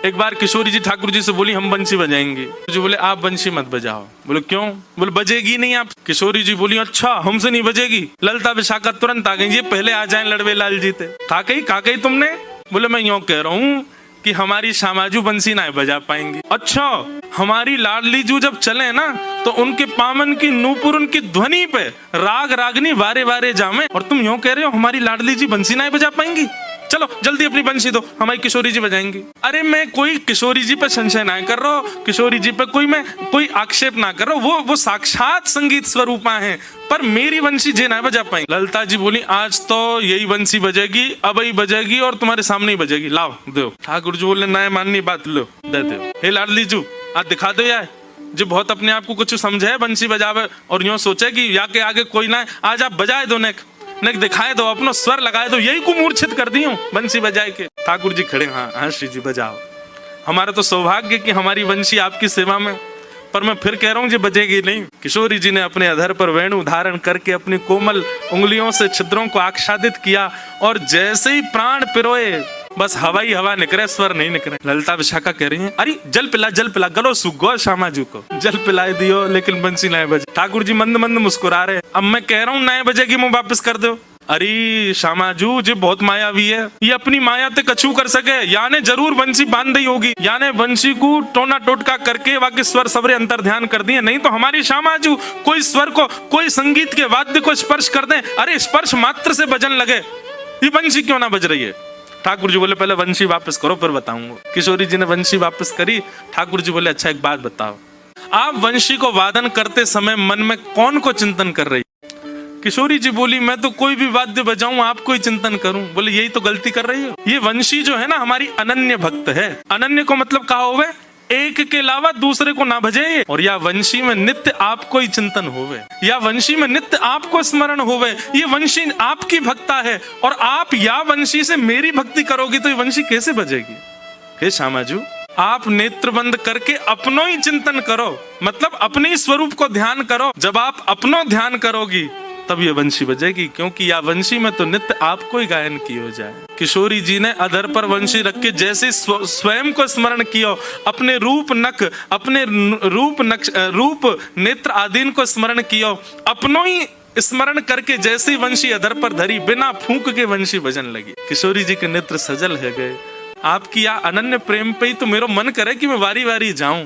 एक बार किशोरी जी ठाकुर जी से बोली हम बंसी बजाएंगे। जो बोले आप बंसी मत बजाओ। बोले क्यों? बोले बजेगी नहीं आप। किशोरी जी बोली अच्छा हमसे नहीं बजेगी। ललता विशाखा तुरंत आ गई, ये पहले आ जाए लड़वे लाल जी थे। काकई तुमने? बोले मैं यूं कह रहा हूँ कि हमारी श्यामाजू बंसी ना बजा पाएंगी। अच्छा हमारी लाडली जू जब चले ना तो उनके पामन की नूपुर उनकी ध्वनि पे राग रागनी वारे वारे जामे, और तुम यूं कह रहे हो हमारी लाडली जी बंसी ना बजा पाएंगी। चलो जल्दी अपनी बंसी दो, हमारी किशोरी जी बजाएंगी। अरे मैं कोई किशोरी जी पे संशय ना कर रहा हूँ, किशोरी जी पे कोई आक्षेप ना कर रहा हूँ, वो साक्षात संगीत स्वरूपा है, पर मेरी बंसी जे ना बजा पाएंगी। ललता जी बोली आज तो यही बंसी बजेगी, अब ही बजेगी और तुम्हारे सामने ही बजेगी, लाओ दो। ठाकुर जी बोले ना माननी बात, लो दे दो। हे लाडली जू आज दिखा दो यार, जो बहुत अपने आप को कुछ समझे बंसी बजावे और यूं सोचे कि या के आगे कोई ना, आज आप बजाए दो, नेक दिखाए दो, अपना स्वर लगाए दो, यही को मूर्छित कर दी हूँ बंसी बजाए के। ठाकुर जी खड़े, हाँ श्री जी बजाओ, हमारा तो सौभाग्य कि हमारी बंसी आपकी सेवा में, पर मैं फिर कह रहा हूँ जी बजेगी नहीं। किशोरी जी ने अपने अधर पर वेणु धारण करके अपनी कोमल उंगलियों से छिद्रों को आच्छादित किया और जैसे ही प्राण पिरोए बस हवा ही हवा निकले, स्वर नहीं निकले। ललता विशाखा कह रही है अरे जल पिला गलो सुगो श्यामाजू को जल पिलाए दियो, लेकिन बंसी नए बजे। ठाकुर जी मंद मंद मुस्कुरा रहे, अब मैं कह रहा हूँ नए बजेगी मुंह वापस कर दो। अरे श्यामाजू जी बहुत मायावी है, ये अपनी माया ते कछु कर सके, याने जरूर बंसी बांध दी होगी, याने बंसी को टोना टोटका करके बाकी स्वर सबरे अंतर ध्यान कर दिए, नहीं तो हमारी श्यामाजू कोई स्वर को कोई संगीत के वाद्य को स्पर्श कर दे, अरे स्पर्श मात्र से भजन लगे, ये बंसी क्यों ना बज रही है। ठाकुर जी बोले पहले वंशी वापस करो फिर बताऊंगा। किशोरी जी ने वंशी वापस करी। ठाकुर जी बोले अच्छा एक बात बताओ, आप वंशी को वादन करते समय मन में कौन को चिंतन कर रही? किशोरी जी बोली मैं तो कोई भी वाद्य बजाऊं आपको ही चिंतन करूं। बोले यही तो गलती कर रही हो, ये वंशी जो है ना हमारी अनन्य भक्त है। अनन्य को मतलब कहा होवे एक के अलावा दूसरे को ना भजे, और या वंशी में नित्य आपको ही चिंतन होवे, या वंशी में नित्य आपको स्मरण होवे, ये वंशी आपकी भक्ता है, और आप या वंशी से मेरी भक्ति करोगी तो ये वंशी कैसे बजेगी। हे श्यामाजू आप नेत्र बंद करके अपनो ही चिंतन करो, मतलब अपने ही स्वरूप को ध्यान करो, जब आप अपनो ध्यान करोगी तब ये वंशी बजेगी, क्योंकि या वंशी में तो नित्य आपको ही गायन की हो जाए। किशोरी जी ने अधर पर वंशी रख के जैसे स्वयं को स्मरण किया, अपने रूप नेत्र आदीन को स्मरण किया, अपनो ही स्मरण करके जैसे वंशी अधर पर धरी, बिना फूंक के वंशी बजन लगी। किशोरी जी के नेत्र सजल है गए। आपकी या अनन्य प्रेम पे ही तो मेरा मन करे कि मैं वारी वारी जाऊं।